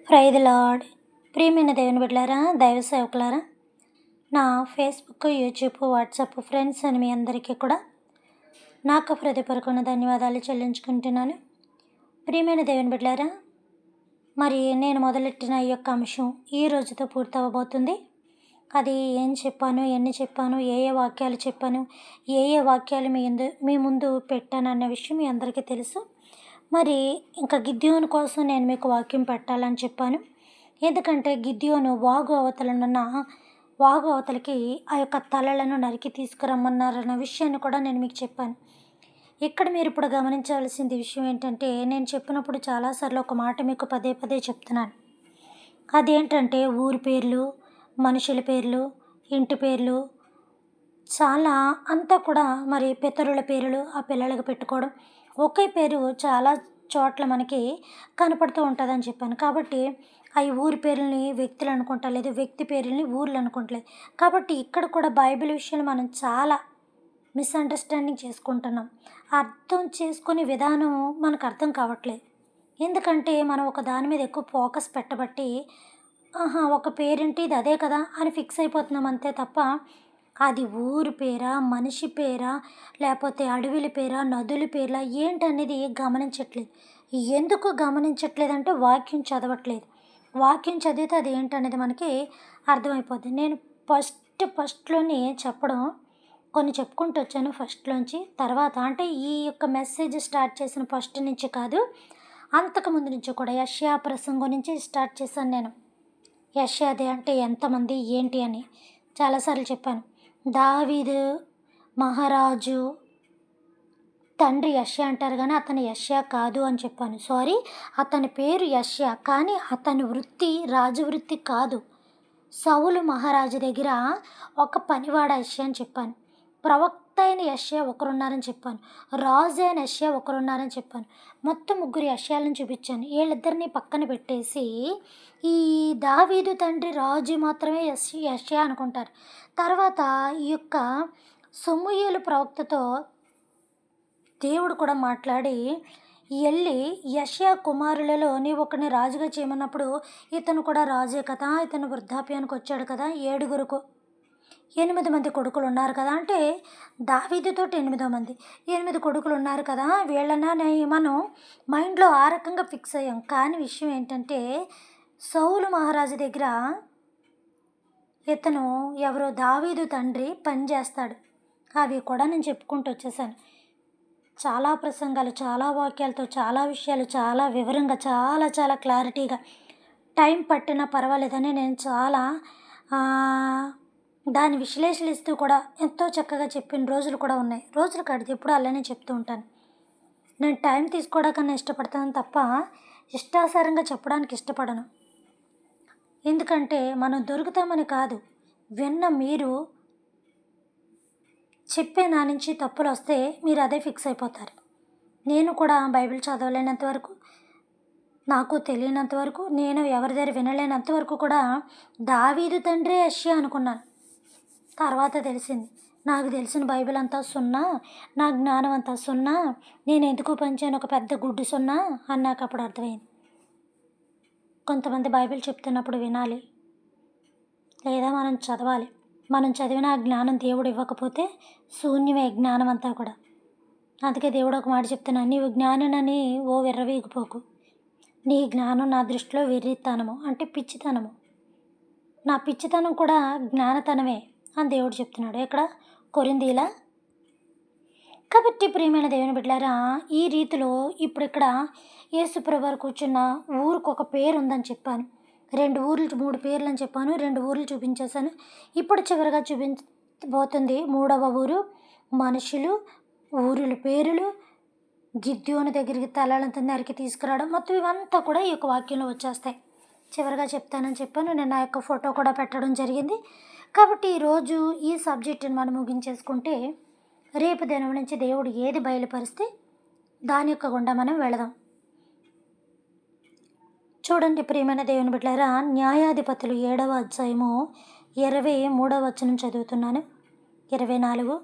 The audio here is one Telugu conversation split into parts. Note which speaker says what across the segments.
Speaker 1: Praise the lord. ప్రియమైన దేవుని బిడ్డలారా, దైవ సేవకులారా, నా ఫేస్బుక్, యూట్యూబ్, వాట్సాప్ ఫ్రెండ్స్ అని మీ అందరికీ కూడా నాకు హృదయపూర్వకమైన ధన్యవాదాలు చెల్లించుకుంటున్నాను. ప్రియమైన దేవుని బిడ్డలారా, మరి నేను మొదలెట్టిన ఈ యొక్క అంశం ఈ రోజుతో పూర్తవబోతుంది. అది ఏం చెప్పాను, ఎన్ని చెప్పాను, ఏ వాక్యాలు చెప్పాను, ఏ వాక్యాలు మీ ముందు పెట్టాను అన్న విషయం మీ అందరికీ తెలుసు. మరి ఇంకా గిద్యోను కోసం నేను మీకు వాక్యం పెట్టాలని చెప్పాను. ఎందుకంటే గిద్యోను వాగు అవతలకి ఆ యొక్క తలలను నరికి తీసుకురమ్మన్నారన్న విషయాన్ని కూడా నేను మీకు చెప్పాను. ఇక్కడ మీరు ఇప్పుడు గమనించవలసింది విషయం ఏంటంటే, నేను చెప్పినప్పుడు చాలాసార్లు ఒక మాట మీకు పదే పదే చెప్తున్నాను. అదేంటంటే ఊరి పేర్లు, మనుషుల పేర్లు, ఇంటి పేర్లు, చాలా అంతా కూడా మరి పితరుల పేర్లు ఆ పిల్లలకు పెట్టుకోవడం, ఒకే పేరు చాలా చోట్ల మనకి కనపడుతూ ఉంటుందని చెప్పాను. కాబట్టి అవి ఊరి పేర్లని వ్యక్తులు అనుకుంటా, లేదు వ్యక్తి పేర్లని ఊర్లు అనుకుంటలేదు. కాబట్టి ఇక్కడ కూడా బైబిల్ విషయాలు మనం చాలా మిస్అండర్స్టాండింగ్ చేసుకుంటున్నాం. అర్థం చేసుకునే విధానం మనకు అర్థం కావట్లేదు. ఎందుకంటే మనం ఒక దాని మీద ఎక్కువ ఫోకస్ పెట్టబట్టి, ఒక పేరేంటి ఇది అదే కదా అని ఫిక్స్ అయిపోతున్నాం అంతే తప్ప, అది ఊరి పేరా, మనిషి పేరా, లేకపోతే అడవుల పేరా, నదుల పేర్లా ఏంటనేది గమనించట్లేదు. ఎందుకు గమనించట్లేదంటే వాక్యం చదవట్లేదు. వాక్యం చదివితే అది ఏంటనేది మనకి అర్థమైపోద్ది. నేను ఫస్ట్లోనే చెప్పడం కొన్ని చెప్పుకుంటూ వచ్చాను ఫస్ట్లోంచి. తర్వాత అంటే ఈ యొక్క మెసేజ్ స్టార్ట్ చేసిన ఫస్ట్ నుంచి కాదు, అంతకుముందు నుంచి కూడా యెషయా ప్రసంగం నుంచి స్టార్ట్ చేశాను నేను. యెషయాది అంటే ఎంతమంది ఏంటి అని చాలాసార్లు చెప్పాను. దావీదు మహారాజు తండ్రి యెషయా అంటారు కానీ అతను యెషయా కాదు అని చెప్పాను. అతని పేరు యెషయా, కానీ అతని వృత్తి రాజవృత్తి కాదు. సౌలు మహారాజు దగ్గర ఒక పనివాడ యెషయా అని చెప్పాను. ప్రవక్త అయిన యెషయా ఒకరున్నారని చెప్పాను. రాజు అయిన యెషయా ఒకరున్నారని చెప్పాను. మొత్తం 3 యెషయాలను చూపించాను. వీళ్ళిద్దరిని పక్కన పెట్టేసి ఈ దావీదు తండ్రి రాజు మాత్రమే యెషయా అనుకుంటారు. తర్వాత ఈ యొక్క సమూయేలు ప్రవక్తతో దేవుడు కూడా మాట్లాడి, వెళ్ళి యెషయా కుమారులలో నీవు ఒకరిని రాజుగా చేయమన్నప్పుడు, ఇతను కూడా రాజే కదా, ఇతను వృద్ధాప్యానికి వచ్చాడు కదా, 8 మంది కొడుకులు ఉన్నారు కదా అంటే, దావీదుతో 8 మంది, 8 కొడుకులు ఉన్నారు కదా, వీళ్ళని మనం మైండ్లో ఆ రకంగా ఫిక్స్ అయ్యాం. కానీ విషయం ఏంటంటే, సౌలు మహారాజు దగ్గర ఇతను ఎవరో దావీదు తండ్రి పని చేస్తాడు. అవి కూడా నేను చెప్పుకుంటూ వచ్చేసాను. చాలా ప్రసంగాలు, చాలా వాక్యాలతో, చాలా విషయాలు, చాలా వివరంగా, చాలా చాలా క్లారిటీగా, టైం పట్టినా పర్వాలేదని నేను చాలా దాన్ని విశ్లేషిస్తూ కూడా ఎంతో చక్కగా చెప్పిన రోజులు కూడా ఉన్నాయి. రోజులు కాదు, ఎప్పుడు అలానే చెప్తూ ఉంటాను. నేను టైం తీసుకోవడానికన్నా ఇష్టపడతాను తప్ప ఇష్టాసారంగా చెప్పడానికి ఇష్టపడను. ఎందుకంటే మనం దొరుకుతామని కాదు, విన్న మీరు చెప్పే నా నుంచి తప్పులు వస్తే మీరు అదే ఫిక్స్ అయిపోతారు. నేను కూడా బైబిల్ చదవలేనంత వరకు, నాకు తెలియనంత వరకు, నేను ఎవరి దగ్గర వినలేనంత వరకు కూడా దావీదు తండ్రి యెషయా అనుకున్నాను. తర్వాత తెలిసింది నాకు తెలిసిన బైబిల్ అంతా సున్నా, నా జ్ఞానం అంతా సున్నా, నేను ఎందుకు పంచాను ఒక పెద్ద గుడ్డు సున్నా అని నాకు అప్పుడు అర్థమైంది. కొంతమంది బైబిల్ చెప్తున్నప్పుడు వినాలి, లేదా మనం చదవాలి. మనం చదివిన ఆ జ్ఞానం దేవుడు ఇవ్వకపోతే శూన్యమే జ్ఞానం అంతా కూడా. అందుకే దేవుడు ఒక మాట చెప్తున్నాను, నీవు జ్ఞాననని విర్రవీగిపోకు. నీ జ్ఞానం నా దృష్టిలో వెర్రితనము అంటే పిచ్చితనము. నా పిచ్చితనం కూడా జ్ఞానతనమే అని దేవుడు చెప్తున్నాడు ఇక్కడ కొరింథీల. కాబట్టి ప్రియమైన దేవుని బిడ్డలారా, ఈ రీతిలో ఇప్పుడు ఇక్కడ యేసుప్రభు వారు కూర్చున్న ఊరికి ఒక పేరు ఉందని చెప్పాను. 2 ఊర్లు 3 పేర్లు అని చెప్పాను. 2 ఊర్లు చూపించేశాను. ఇప్పుడు చివరిగా చూపించబోతుంది 3వ ఊరు. మనుషులు, ఊరుల పేర్లు, గిద్యోను దగ్గరికి తలలంతా నరికి తీసుకురావడం, మొత్తం ఇవంతా కూడా ఈ యొక్క వాక్యంలో వచ్చేస్తాయి. చివరిగా చెప్తానని చెప్పాను. నేను నా యొక్క ఫోటో కూడా పెట్టడం జరిగింది. కాబట్టి ఈరోజు ఈ సబ్జెక్టుని మనం ముగించేసుకుంటే, రేపు దినం నుంచి దేవుడు ఏది బయలుపరిస్తే దాని యొక్క గుండా మనం వెళదాం. చూడండి ప్రియమైన దేవుని బిడ్డలారా, న్యాయాధిపతులు 7వ అధ్యాయము 23వ వచనం చదువుతున్నాను. 24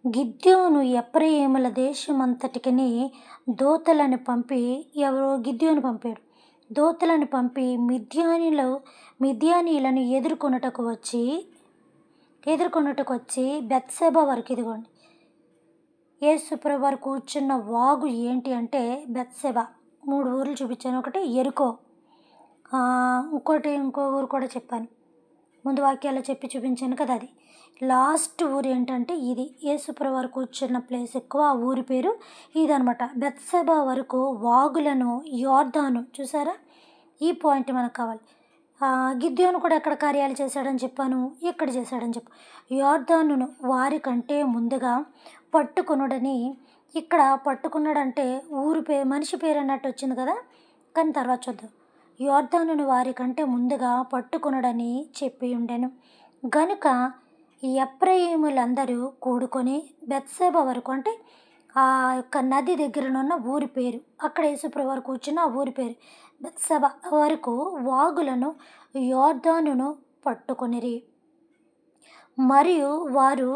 Speaker 1: గిద్యోను ఎఫ్రాయిముల దేశమంతటికిని దూతలను పంపి, ఎవరో గిద్యోను పంపాడు. దూతలను పంపి మిద్యానీయులను ఎదుర్కొనుటకు వచ్చి బెత్షెబ వరకు, ఇదిగోండి యేసుప్రభు వారు కూర్చున్న వాగు ఏంటి అంటే బెత్షెబ. 3 ఊర్లు చూపించాను. ఒకటి ఎరుకో, ఇంకో ఊరు కూడా చెప్పాను. ముందు వాక్యాల్లో చెప్పి చూపించాను కదా, అది లాస్ట్ ఊరు ఏంటంటే ఇది. యేసుప్రభు వారు కూర్చున్న ప్లేస్ ఎక్కువ, ఆ ఊరి పేరు ఇదనమాట. బెత్షెబ వరకు వాగులను, యోర్దాను. చూసారా, ఈ పాయింట్ మనకు కావాలి. గిద్యోను కూడా ఎక్కడ కార్యాలు చేశాడని చెప్పాను, ఎక్కడ చేశాడని చెప్పు. యోర్దానును వారి కంటే ముందుగా పట్టుకునుడని. ఇక్కడ పట్టుకున్నాడంటే ఊరి పేరు, మనిషి పేరు అన్నట్టు వచ్చింది కదా, కానీ తర్వాత చూద్దాం. యోర్దానును వారి కంటే ముందుగా పట్టుకునుడని చెప్పి ఉండెను గనుక ఎఫ్రాయిములందరూ కూడుకొని బెత్షెబ వరకు, అంటే ఆ యొక్క నది దగ్గరనున్న ఊరి పేరు, అక్కడ యేసుప్రభు వారు కూర్చున్న ఆ ఊరి పేరు బెత్షెబ వరకు వాగులను, యోర్దానును పట్టుకొనిరి. మరియు వారు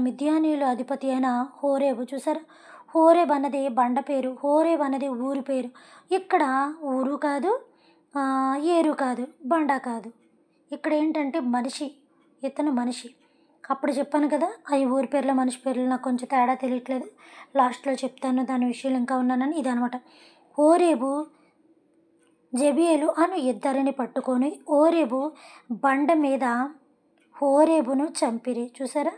Speaker 1: మిద్యానీయుల అధిపతి అయిన హోరేబు. చూసారా, హోరేబ్ అన్నది బండ పేరు, హోరేబ్ అన్నది ఊరి పేరు. ఇక్కడ ఊరు కాదు, ఏరు కాదు, బండ కాదు. ఇక్కడ ఏంటంటే మనిషి, ఇతను మనిషి. అప్పుడు చెప్పాను కదా, ఈ ఊరి పేర్లు మనిషి పేర్లు నాకు కొంచెం తేడా తెలియట్లేదు, లాస్ట్లో చెప్తాను దాని విషయాలు ఇంకా ఉన్నానని. ఇదనమాట. హోరేబు జెబియేలు అను ఇద్దరిని పట్టుకొని హోరేబు బండ మీద హోరేబును చంపిరి. చూసారా,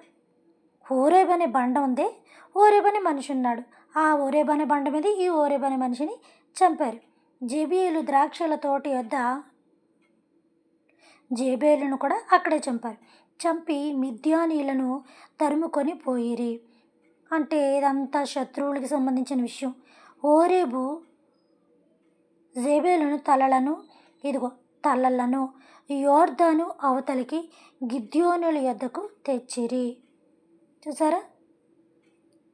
Speaker 1: హోరేబ్ అనే బండ ఉంది, హోరేబ్ అనే మనిషి ఉన్నాడు. ఆ హోరేబ్ అనే బండ మీద ఈ హోరేబ్ అనే మనిషిని చంపారు. జెబియేలు ద్రాక్షల తోట యొద్ద జేబేలును కూడా అక్కడే చంపారు. చంపి మిద్యానీయులను తరుముకొని పోయిరి. అంటే ఇదంతా శత్రువులకి సంబంధించిన విషయం. హోరేబు జేబేలును తలలను యోర్దాను అవతలికి గిద్యోనుల యొద్దకు తెచ్చిరి. చూసారా,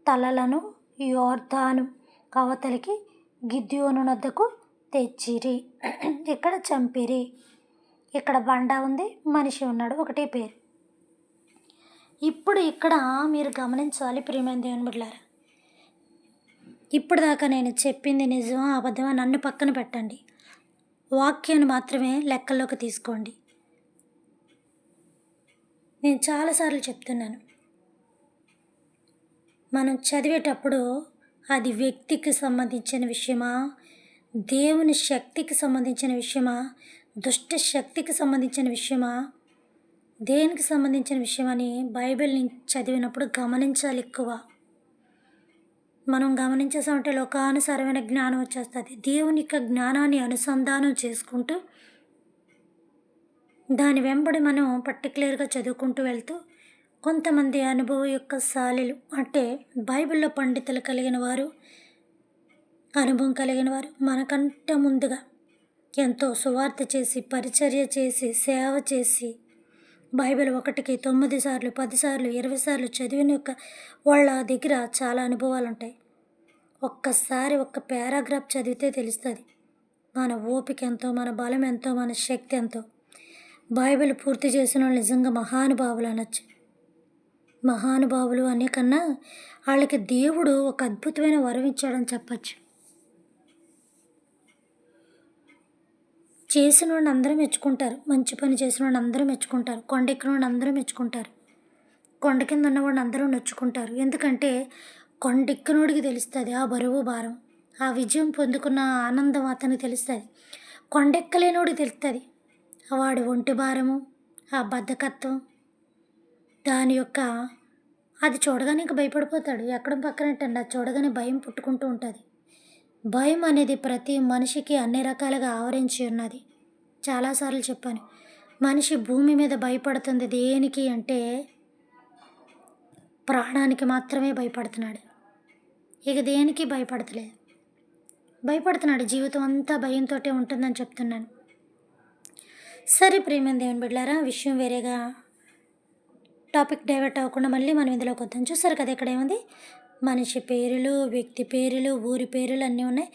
Speaker 1: తలలను యోర్దాను అవతలికి గిద్యోను వద్దకు తెచ్చిరి. ఇక్కడ చంపిరి. ఇక్కడ బండ ఉంది, మనిషి ఉన్నాడు, ఒకటే పేరు. ఇప్పుడు ఇక్కడ మీరు గమనించాలి ప్రియమైన దేవుని బిడ్డలారా, ఇప్పుడు దాకా నేను చెప్పింది నిజమా అబద్ధమా నన్ను పక్కన పెట్టండి, వాక్యాన్ని మాత్రమే లెక్కల్లోకి తీసుకోండి. నేను చాలాసార్లు చెప్తున్నాను, మనం చదివేటప్పుడు అది వ్యక్తికి సంబంధించిన విషయమా, దేవుని శక్తికి సంబంధించిన విషయమా, దుష్ట శక్తికి సంబంధించిన విషయమా, దేనికి సంబంధించిన విషయమని బైబిల్ని చదివినప్పుడు గమనించాలి ఎక్కువ. మనం గమనించేసామంటే లోకానుసారమైన జ్ఞానం వచ్చేస్తుంది. దేవుని యొక్క జ్ఞానాన్ని అనుసంధానం చేసుకుంటూ దాని వెంబడి మనం పర్టికులర్గా చదువుకుంటూ వెళ్తూ, కొంతమంది అనుభవం యొక్క శాలీలు, అంటే బైబిల్లో పండితులు కలిగిన వారు, అనుభవం కలిగిన వారు మనకంటే ముందుగా ఎంతో సువార్త చేసి, పరిచర్య చేసి, సేవ చేసి, బైబిల్ 1కి 9 సార్లు, 10 సార్లు, 20 సార్లు చదివిన యొక్క వాళ్ళ దగ్గర చాలా అనుభవాలు ఉంటాయి. ఒక్కసారి ఒక్క పారాగ్రాఫ్ చదివితే తెలుస్తుంది మన ఓపిక ఎంతో, మన బలం ఎంతో, మన శక్తి ఎంతో. బైబిల్ పూర్తి చేసిన వాళ్ళు నిజంగా మహానుభావులు అనొచ్చు. మహానుభావులు అనే కన్నా వాళ్ళకి దేవుడు ఒక అద్భుతమైన వరం ఇచ్చాడని చెప్పచ్చు. చేసిన వాడిని అందరూ మెచ్చుకుంటారు, మంచి పని చేసిన వాడిని అందరూ మెచ్చుకుంటారు, కొండెక్కిన వాడిని అందరూ మెచ్చుకుంటారు, కొండ కింద ఉన్నవాడిని అందరూ నొచ్చుకుంటారు. ఎందుకంటే కొండెక్కినోడికి తెలుస్తుంది ఆ బరువు భారం, ఆ విజయం పొందుకున్న ఆనందం అతనికి తెలుస్తుంది. కొండెక్కలేనోడికి తెలుస్తుంది వాడి ఒంటి భారము, ఆ బద్ధకత్వం, దాని యొక్క అది చూడగానే ఇంకా భయపడిపోతాడు. ఎక్కడం పక్కనట్టండి, అది చూడగానే భయం పుట్టుకుంటూ ఉంటుంది. భయం అనేది ప్రతి మనిషికి అన్ని రకాలుగా ఆవరించి ఉన్నది. చాలాసార్లు చెప్పాను, మనిషి భూమి మీద భయపడుతుంది దేనికి అంటే ప్రాణానికి మాత్రమే భయపడుతున్నాడు, ఇక దేనికి భయపడుతున్నాడు. జీవితం అంతా భయంతో ఉంటుందని చెప్తున్నాను. సరే ప్రియమైన దేవుని బిడ్డలారా, విషయం వేరేగా టాపిక్ డైవర్ట్ అవ్వకుండా మళ్ళీ మనం ఇందులోకి వద్దాం. చూసారు కదా, ఇక్కడ ఏముంది, మనిషి పేర్లు, వ్యక్తి పేర్లు, ఊరి పేర్లు అన్నీ ఉన్నాయి.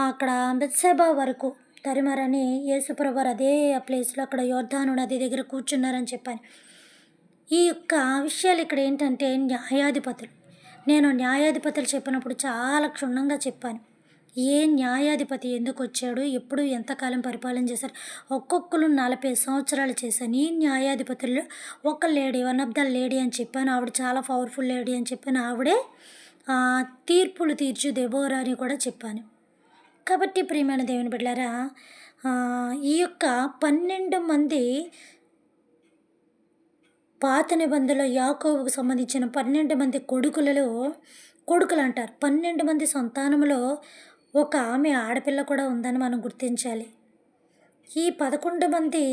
Speaker 1: అక్కడ బెత్షెబ వరకు తరిమారని యేసుప్రభువారు అదే ఆ ప్లేస్‌లో అక్కడ యోర్దాను నది దగ్గర కూర్చున్నారని చెప్పాను. ఈ యొక్క విషయాలు ఇక్కడ ఏంటంటే న్యాయాధిపతులు. నేను న్యాయాధిపతులు చెప్పినప్పుడు చాలా క్షుణ్ణంగా చెప్పాను. ఏ న్యాయాధిపతి ఎందుకొచ్చాడు? ఎప్పుడు ఎంతకాలం పరిపాలన చేశారు? ఒక్కొక్కళ్ళు 40 సంవత్సరాలు చేశాను. ఈ న్యాయాధిపతుల్లో ఒక lady, one of the lady అని చెప్పాను. ఆవిడ చాలా పవర్‌ఫుల్ లేడీ అని చెప్పాను. ఆవిడే తీర్పులు తీర్చు దెబోరా అని కూడా చెప్పాను. కాబట్టి ప్రియమైన దేవుని బిడ్డలారా, ఈ యొక్క 12 మంది పాత నిబంధనలో యాకోబుకు సంబంధించిన 12 మంది కొడుకులంటారు. 12 మంది సంతానములో ఒక ఆమె ఆడపిల్ల కూడా ఉందని మనం గుర్తించాలి. ఈ 11 మంది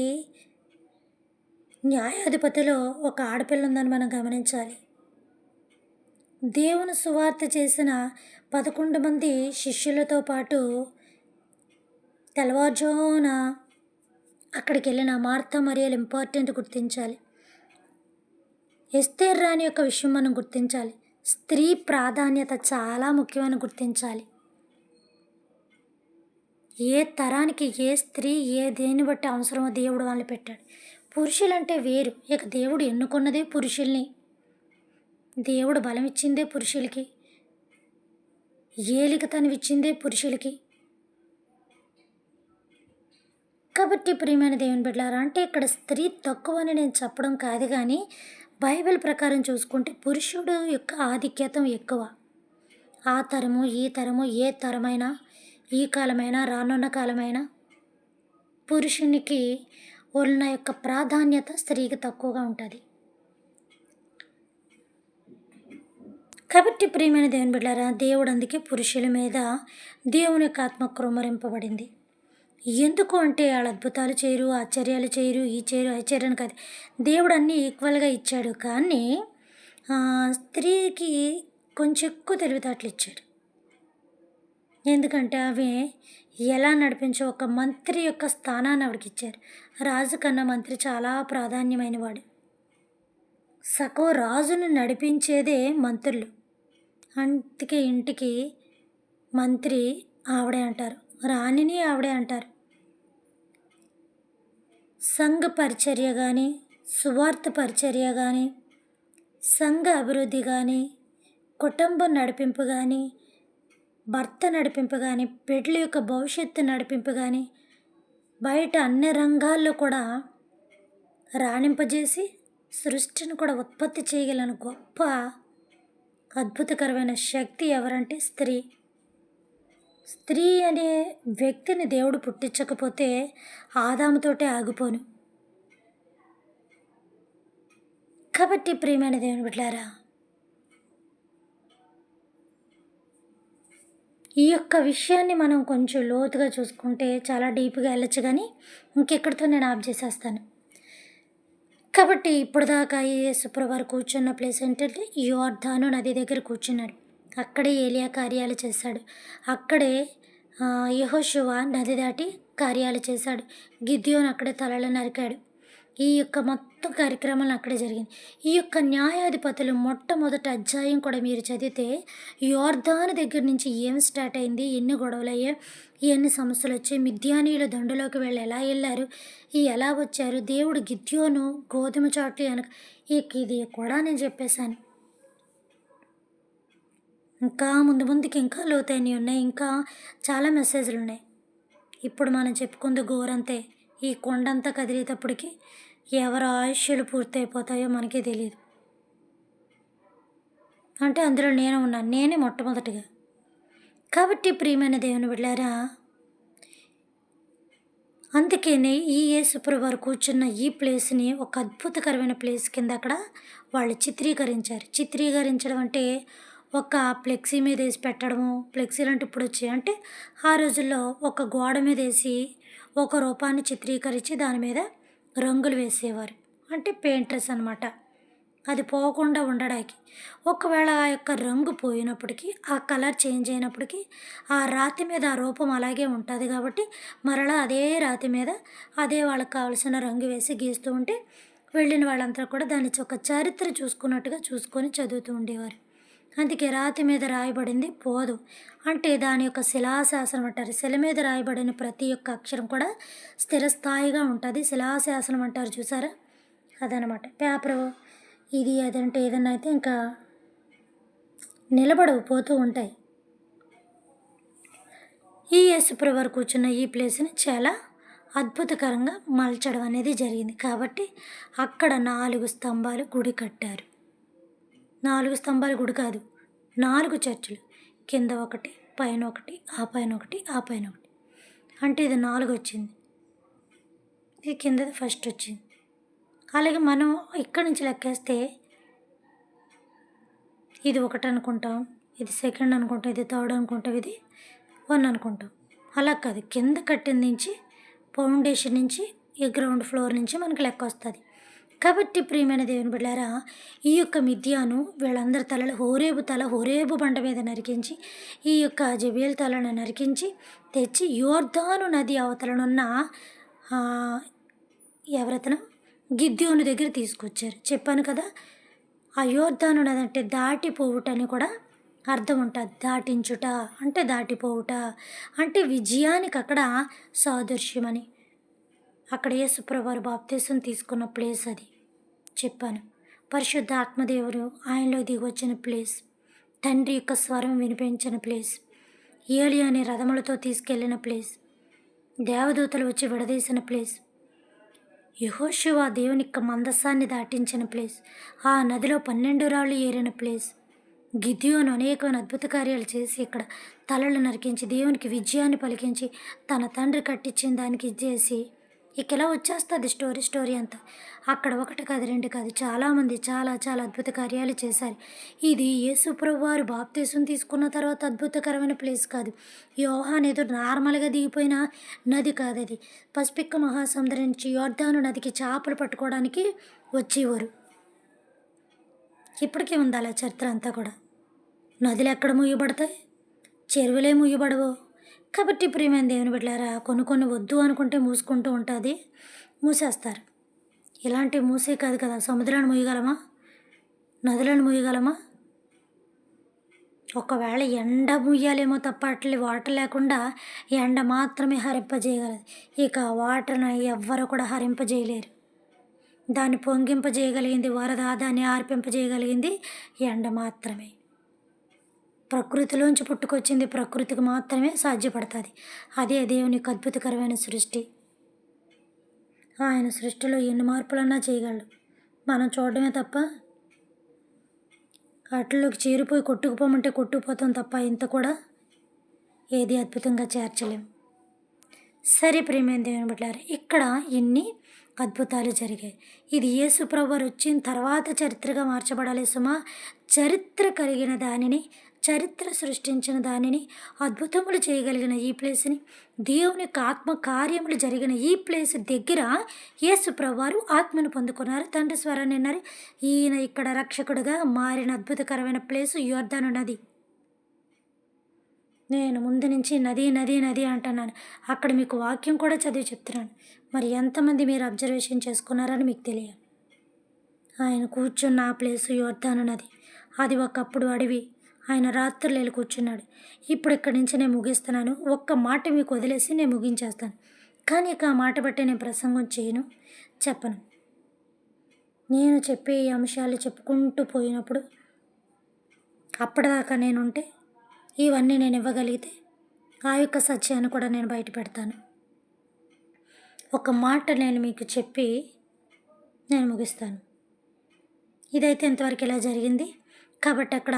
Speaker 1: న్యాయాధిపతిలో ఒక ఆడపిల్ల ఉందని మనం గమనించాలి. దేవుని సువార్త చేసిన 11 మంది శిష్యులతో పాటు తెల్లవారుజామున అక్కడికి వెళ్ళిన మార్తా మరియలు ఇంపార్టెంట్ గుర్తించాలి. ఎస్తేర్ రాణి యొక్క విషయం మనం గుర్తించాలి. స్త్రీ ప్రాధాన్యత చాలా ముఖ్యమని గుర్తించాలి. ఏ తరానికి ఏ స్త్రీ దేన్ని బట్టి అవసరమో దేవుడు వాళ్ళని పెట్టాడు. పురుషులంటే వేరు. ఇక దేవుడు ఎన్నుకున్నదే పురుషుల్ని. దేవుడు బలం ఇచ్చిందే పురుషులకి, ఏలికతనమిచ్చిందే పురుషులకి. కాబట్టి ప్రియమైన దేవుని బిడ్డలారా, అంటే ఇక్కడ స్త్రీ తక్కువ అని నేను చెప్పడం కాదు, కానీ బైబిల్ ప్రకారం చూసుకుంటే పురుషుడు యొక్క ఆధిక్యతం ఎక్కువ. ఆ తరము ఈ తరము ఏ తరమైనా, ఈ కాలమైనా రానున్న కాలమైనా పురుషునికి ఉన్న యొక్క ప్రాధాన్యత స్త్రీకి తక్కువగా ఉంటుంది. కాబట్టి ప్రియమైన దేవుని బిడ్డలారా, దేవుడు అందుకే పురుషుల మీద దేవుని యొక్క ఆత్మ కృమ్మరింపబడింది. ఎందుకు అంటే వాళ్ళు అద్భుతాలు చేయరు, ఆశ్చర్యాలు చేయరు, ఈ చేయరు ఆశ్చర్యాన్ని కాదు, దేవుడు అన్నీ ఈక్వల్గా ఇచ్చాడు. కానీ స్త్రీకి కొంచెం ఎక్కువ తెలివితేటలు ఇచ్చాడు. ఎందుకంటే ఆమె ఎలా నడిపించో ఒక మంత్రి యొక్క స్థానాన్ని ఆవిడకి ఇచ్చారు. రాజు కన్నా మంత్రి చాలా ప్రాధాన్యమైన వాడు. సగం రాజును నడిపించేదే మంత్రులు. అందుకే ఇంటికి మంత్రి ఆవిడే అంటారు, రాణిని ఆవిడే అంటారు. సంఘ పరిచర్య కానీ, సువార్త పరిచర్య కానీ, సంఘ అభివృద్ధి కానీ, కుటుంబం నడిపింపు కానీ, భర్త నడిపింపు కానీ, బిడ్డల యొక్క భవిష్యత్తు నడిపింపు కానీ, బయట అన్ని రంగాల్లో కూడా రాణింపజేసి సృష్టిని కూడా ఉత్పత్తి చేయగలిగిన గొప్ప అద్భుతకరమైన శక్తి ఎవరంటే స్త్రీ. స్త్రీ అనే వ్యక్తిని దేవుడు పుట్టించకపోతే ఆదాముతోటే ఆగిపోను. కాబట్టి ప్రియమైన దేవుని బిడ్డలారా, ఈ యొక్క విషయాన్ని మనం కొంచెం లోతుగా చూసుకుంటే చాలా డీప్గా వెళ్ళచ్చు, కానీ ఇంకెక్కడితో నేను ఆఫ్ చేసేస్తాను. కాబట్టి ఇప్పుడు దాకా యేసుప్రభువారు కూర్చున్న ప్లేస్ ఏంటంటే యోర్దాను నది దగ్గర కూర్చున్నాడు. అక్కడే ఏలియా కార్యాలు చేశాడు. అక్కడే యెహోషువ నది దాటి కార్యాలు చేశాడు. గిద్యోను అక్కడే తలలు నరికాడు. ఈ యొక్క మొత్తం కార్యక్రమాలు అక్కడే జరిగింది. ఈ యొక్క న్యాయాధిపతులు మొట్టమొదటి అధ్యాయం కూడా మీరు చదివితే యోర్దాను దగ్గర నుంచి ఏం స్టార్ట్ అయింది, ఎన్ని గొడవలు అయ్యాయి, ఎన్ని సమస్యలు వచ్చాయి, మిద్యానీయుల దండులోకి వీళ్ళు ఎలా వెళ్ళారు, ఎలా వచ్చారు, దేవుడు గిద్యోను గోధుమ చాట్లు వెనక ఇది కూడా నేను చెప్పేశాను. ఇంకా ముందుకి ఇంకా లోతైనవి ఉన్నాయి, ఇంకా చాలా మెసేజ్లు ఉన్నాయి. ఇప్పుడు మనం చెప్పుకుంది గోరంతే. ఈ కొండంతా కదిలేటప్పటికి ఎవరి ఆయుష్యులు పూర్తయిపోతాయో మనకే తెలియదు. అంటే అందులో నేను ఉన్నాను, నేనే మొట్టమొదటిగా. కాబట్టి ప్రియమైన దేవుని బిడ్డలారా, అందుకనే ఈ యేసుప్రభువారు కూర్చున్న ఈ ప్లేస్ని ఒక అద్భుతకరమైన ప్లేస్ కింద అక్కడ వాళ్ళు చిత్రీకరించారు. చిత్రీకరించడం అంటే ఒక ఫ్లెక్సీ మీద వేసి పెట్టడము. ఫ్లెక్సీలు అంటే ఇప్పుడు వచ్చాయి. అంటే ఆ రోజుల్లో ఒక గోడ మీద వేసి ఒక రూపాన్ని చిత్రీకరించి దాని మీద రంగులు వేసేవారు. అంటే పెయింటర్స్ అనమాట. అది పోకుండా ఉండడానికి. ఒకవేళ ఆ యొక్క రంగు పోయినప్పటికీ, ఆ కలర్ చేంజ్ అయినప్పటికీ ఆ రాతి మీద ఆ రూపం అలాగే ఉంటుంది. కాబట్టి మరలా అదే రాతి మీద అదే వాళ్ళకి కావాల్సిన రంగు వేసి గీస్తూ ఉంటే వెళ్ళిన వాళ్ళంతా కూడా దాని ఒక చరిత్ర చూసుకున్నట్టుగా చూసుకొని చదువుతూ ఉండేవారు. అందుకే రాతి మీద రాయబడింది పోదు. అంటే దాని యొక్క శిలాశాసనం అంటారు. శిల మీద రాయబడిన ప్రతి ఒక్క అక్షరం కూడా స్థిరస్థాయిగా ఉంటుంది. శిలాశాసనం అంటారు చూసారా, అదనమాట. పేపరు ఇది అదంటే ఏదన్నా అయితే ఇంకా నిలబడవు, పోతూ ఉంటాయి. ఈ యేసుప్రభు వారు కూర్చున్న ఈ ప్లేస్ని చాలా అద్భుతకరంగా మలచడం అనేది జరిగింది. కాబట్టి అక్కడ 4 స్తంభాలు గుడి కట్టారు. 4 స్తంభాల గుడి కాదు, 4 చర్చులు. కింద ఒకటి, పైన ఒకటి, ఆ పైన ఒకటి, ఆ పైన ఒకటి. అంటే ఇది 4 వచ్చింది. ఇది కిందది ఫస్ట్ వచ్చింది. అలాగే మనం ఇక్కడి నుంచి లెక్కేస్తే ఇది 1 అనుకుంటాం, ఇది సెకండ్ అనుకుంటాం, ఇది థర్డ్ అనుకుంటాం, ఇది 1 అనుకుంటాం. అలా కాదు, కింద కట్టిన నుంచి ఫౌండేషన్ నుంచి ఈ గ్రౌండ్ ఫ్లోర్ నుంచి మనకు లెక్క వస్తుంది. కాబట్టి ప్రియమైన దేవుని బిడ్డలారా, ఈ యొక్క మిద్యాను వీళ్ళందరి తలలు హోరేబు బండ మీద నరికించి, ఈ యొక్క జెబేల్ తలను నరికించి తెచ్చి యోర్దాను నది అవతలనున్న ఎవరతను గిద్యోను దగ్గర తీసుకొచ్చారు. చెప్పాను కదా, ఆ యోర్దాను నది అంటే దాటిపోవుటని కూడా అర్థం ఉంటుంది. దాటించుట అంటే దాటిపోవుట అంటే విజయానికి అక్కడ సాదృశ్యమని. అక్కడ యేసుప్రభు వారు బాప్తీసం తీసుకున్న ప్లేస్ అది చెప్పాను. పరిశుద్ధ ఆత్మదేవుడు ఆయనలో దిగొచ్చిన ప్లేస్, తండ్రి యొక్క స్వరం వినిపించిన ప్లేస్, ఏలియా అనే రథములతో తీసుకెళ్లిన ప్లేస్, దేవదూతలు వచ్చి విడదీసిన ప్లేస్, యెహోషువ దేవుని యొక్క మందస్సాన్ని దాటించిన ప్లేస్, ఆ నదిలో 12 రాళ్ళు ఏరిన ప్లేస్, గిద్యోను అనేకమైన అద్భుత కార్యాలు చేసి ఇక్కడ తలలు నరికించి దేవునికి విజయాన్ని పలికించి తన తండ్రి కట్టించిన దానికి ఇచ్చేసి ఇక ఇలా వచ్చేస్తుంది స్టోరీ అంతా. అక్కడ 1 కాదు 2 కాదు, చాలామంది చాలా అద్భుత కార్యాలు చేశారు. ఇది యేసుప్రభు వారు బాప్తీసం తీసుకున్న తర్వాత అద్భుతకరమైన ప్లేస్ కాదు. యోహాను ఏదో నార్మల్గా దిగిపోయిన నది కాదు అది. పసిఫిక్ మహాసముద్రం నుంచి యోర్దాను నదికి చేపలు పట్టుకోవడానికి వచ్చేవారు. ఇప్పటికీ ఉంది అలా చరిత్ర అంతా కూడా. నదులు ఎక్కడ మూయబడతాయి, చెరువులే మూయబడవు. కాబట్టి ప్రియమైన దేవుని బిడ్డలారా, కొన్ని వద్దు అనుకుంటే మూసుకుంటూ ఉంటుంది, మూసేస్తారు. ఇలాంటివి మూసే కాదు కదా, సముద్రాన్ని మూయగలమా, నదులను మూయగలమా? ఒకవేళ ఎండ మూయాలేమో తప్ప అట్లా వాటర్ లేకుండా ఎండ మాత్రమే హరింపజేయగలదు. ఇక వాటర్ని ఎవ్వరు కూడా హరింపజేయలేరు. దాన్ని పొంగింపజేయగలిగింది వరద, దాన్ని ఆర్పింపజేయగలిగింది ఎండ మాత్రమే. ప్రకృతిలోంచి పుట్టుకొచ్చింది ప్రకృతికి మాత్రమే సాధ్యపడుతుంది. అదే దేవుని యొక్క అద్భుతకరమైన సృష్టి. ఆయన సృష్టిలో ఎన్ని మార్పులన్నా చేయగలడు, మనం చూడడమే తప్ప వాటిలోకి చేరిపోయి కొట్టుకుపోమంటే కొట్టుకుపోతాం తప్ప ఇంత కూడా ఏది అద్భుతంగా చేర్చలేం. సరే ప్రియమైన దేవుని బిడ్డలారా, ఇక్కడ ఎన్ని అద్భుతాలు జరిగాయి. ఇది యేసుప్రభు వారు వచ్చిన తర్వాత చరిత్రగా మార్చబడాలి సుమా. చరిత్ర కలిగిన దానిని, చరిత్ర సృష్టించిన దానిని, అద్భుతములు చేయగలిగిన ఈ ప్లేస్ని, దేవుని యొక్క ఆత్మ కార్యములు జరిగిన ఈ ప్లేస్ దగ్గర యేసుప్రభు వారు ఆత్మను పొందుకున్నారు. తండ్రి స్వరాన్ని విన్నారు. ఈయన ఇక్కడ రక్షకుడుగా మారిన అద్భుతకరమైన ప్లేసు యోర్దాను నది. నేను ముందు నుంచి నది అంటున్నాను. అక్కడ మీకు వాక్యం కూడా చదివి చెప్తున్నాను. మరి ఎంతమంది మీరు అబ్జర్వేషన్ చేసుకున్నారని మీకు తెలియాలి. ఆయన కూర్చున్న ఆ ప్లేసు యోర్దాను నది. అది ఒకప్పుడు అడవి. ఆయన రాత్రులు వెళ్ళి కూర్చున్నాడు. ఇప్పుడు ఇక్కడి నుంచి నేను ముగిస్తున్నాను. ఒక్క మాట మీకు వదిలేసి నేను ముగించేస్తాను. కానీ ఇక ఆ మాట బట్టి నేను ప్రసంగం చేయను, చెప్పను. నేను చెప్పే ఈ అంశాలు చెప్పుకుంటూ పోయినప్పుడు అప్పటిదాకా నేనుంటే, ఇవన్నీ నేను ఇవ్వగలిగితే ఆ యొక్క సత్యాన్ని కూడా నేను బయట పెడతాను. ఒక మాట నేను మీకు చెప్పి నేను ముగిస్తాను. ఇదైతే ఇంతవరకు ఇలా జరిగింది కాబట్టి అక్కడ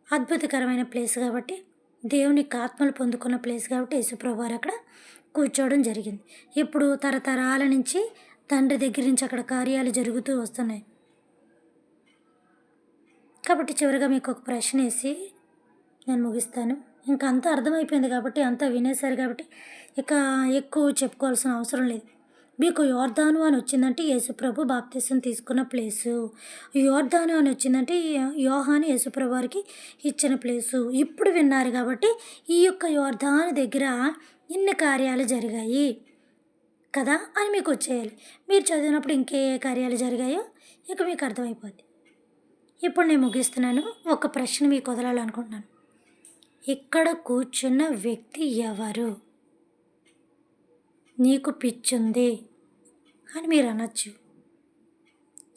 Speaker 1: అద్భుతకరమైన ప్లేస్ కాబట్టి, దేవుని ఆత్మలు పొందుకున్న ప్లేస్ కాబట్టి యేసుప్రభు వారు అక్కడ కూర్చోవడం జరిగింది. ఇప్పుడు తరతరాల నుంచి తండ్రి దగ్గర నుంచి అక్కడ కార్యాలు జరుగుతూ వస్తున్నాయి. కాబట్టి చివరిగా మీకు ఒక ప్రశ్న వేసి నేను ముగిస్తాను. ఇంకా అంతా అర్థమైపోయింది కాబట్టి, అంతా వినేశారు కాబట్టి ఇక ఎక్కువ చెప్పుకోవాల్సిన అవసరం లేదు. మీకు యోర్దాను అని వచ్చిందంటే యేసుప్రభు బాప్తీసం తీసుకున్న ప్లేసు. యోర్దాను అని వచ్చిందంటే యోహాను యేసుప్రభు వారికి ఇచ్చిన ప్లేసు. ఇప్పుడు విన్నారు కాబట్టి ఈ యొక్క యోర్దాను దగ్గర ఇన్ని కార్యాలు జరిగాయి కదా అని మీకు వచ్చేయాలి. మీరు చదివినప్పుడు ఇంకే కార్యాలు జరిగాయో ఇక మీకు అర్థమైపోద్ది. ఇప్పుడు నేను ముగిస్తున్నాను. ఒక ప్రశ్న మీకు వదలాలనుకుంటున్నాను. ఇక్కడ కూర్చున్న వ్యక్తి ఎవరు? నీకు పిచ్చుంది అని మీరు అనొచ్చు.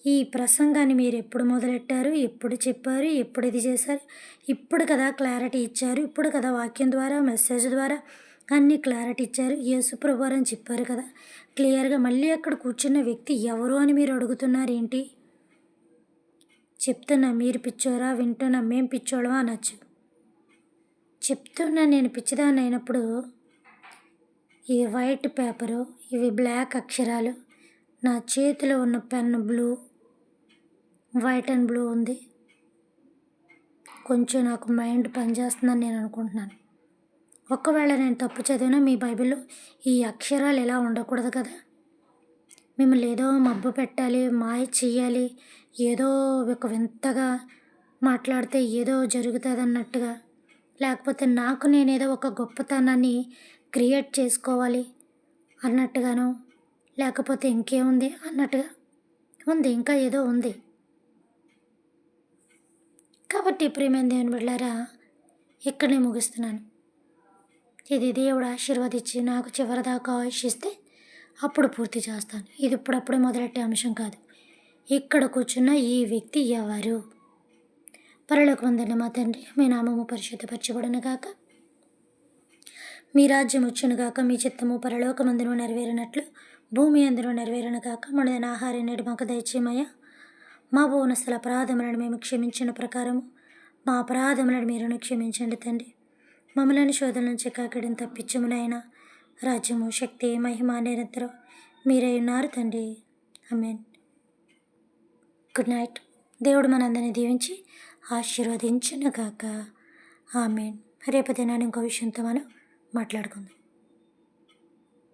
Speaker 1: ఈ ప్రసంగాన్ని మీరు ఎప్పుడు మొదలెట్టారు, ఎప్పుడు చెప్పారు, ఎప్పుడు ఇది చేశారు? ఇప్పుడు కదా క్లారిటీ ఇచ్చారు, ఇప్పుడు కదా వాక్యం ద్వారా మెసేజ్ ద్వారా అన్నీ క్లారిటీ ఇచ్చారు. యేసుప్రభువారు అని చెప్పారు కదా క్లియర్గా. మళ్ళీ అక్కడ కూర్చున్న వ్యక్తి ఎవరు అని మీరు అడుగుతున్నారు ఏంటి? చెప్తున్నా మీరు పిచ్చోరా, వింటున్నా మేం పిచ్చోళ్ళమా అనొచ్చు. చెప్తున్నా నేను పిచ్చిదాన్ని అయినప్పుడు ఇవి వైట్ పేపరు, ఇవి బ్లాక్ అక్షరాలు, నా చేతిలో ఉన్న pen blue, white and blue ఉంది. కొంచెం నాకు మైండ్ పనిచేస్తుందని నేను అనుకుంటున్నాను. ఒకవేళ నేను తప్పు చదివినా మీ బైబిల్లో ఈ అక్షరాలు ఎలా ఉండకూడదు కదా. మిమ్మల్ని ఏదో మబ్బు పెట్టాలి, మాయ చెయ్యాలి, ఏదో ఒక వింతగా మాట్లాడితే ఏదో జరుగుతుంది అన్నట్టుగా, లేకపోతే నాకు నేనేదో ఒక గొప్పతనాన్ని క్రియేట్ చేసుకోవాలి అన్నట్టుగాను, లేకపోతే ఇంకేముంది అన్నట్టుగా ఉంది, ఇంకా ఏదో ఉంది. కాబట్టి ప్రియమైన దేవుని బిడ్డలారా, ఇక్కడనే ముగిస్తున్నాను. ఇది దేవుడు ఆశీర్వదించి నాకు చివరిదాకా ఆయుషిస్తే అప్పుడు పూర్తి చేస్తాను. ఇది ఇప్పుడప్పుడే మొదలెట్టే అంశం కాదు. ఇక్కడ కూర్చున్న ఈ వ్యక్తి ఎవరు? పరలోకమందున్న మా తండ్రి, మీ నామము పరిశుద్ధపరచబడును గాక, మీ రాజ్యం వచ్చును గాక, మీ చిత్తము పరలోకమందును నెరవేరినట్లు భూమి అందును నెరవేరును గాక. మనదైన ఆహారం నేడు మాకు దయచేయమయ్యా. మా భువనస్థల అపరాధములను మేము క్షమించిన ప్రకారము మా అపరాధములను మీరును క్షమించండి తండ్రి. మమ్మల్ని శోధన నుంచి కాకడిని తప్పించము నాయన. రాజ్యము, శక్తి, మహిమ నిరంతరం మీరే ఉన్నారు తండ్రి. ఆమేన్. Good night. దేవుడు మనందరినీ దీవించి ఆశీర్వదించును గాక. ఆమేన్. రేపు దినాన్ని ఇంకో విషయంతో మనం మాట్లాడుకుందాం.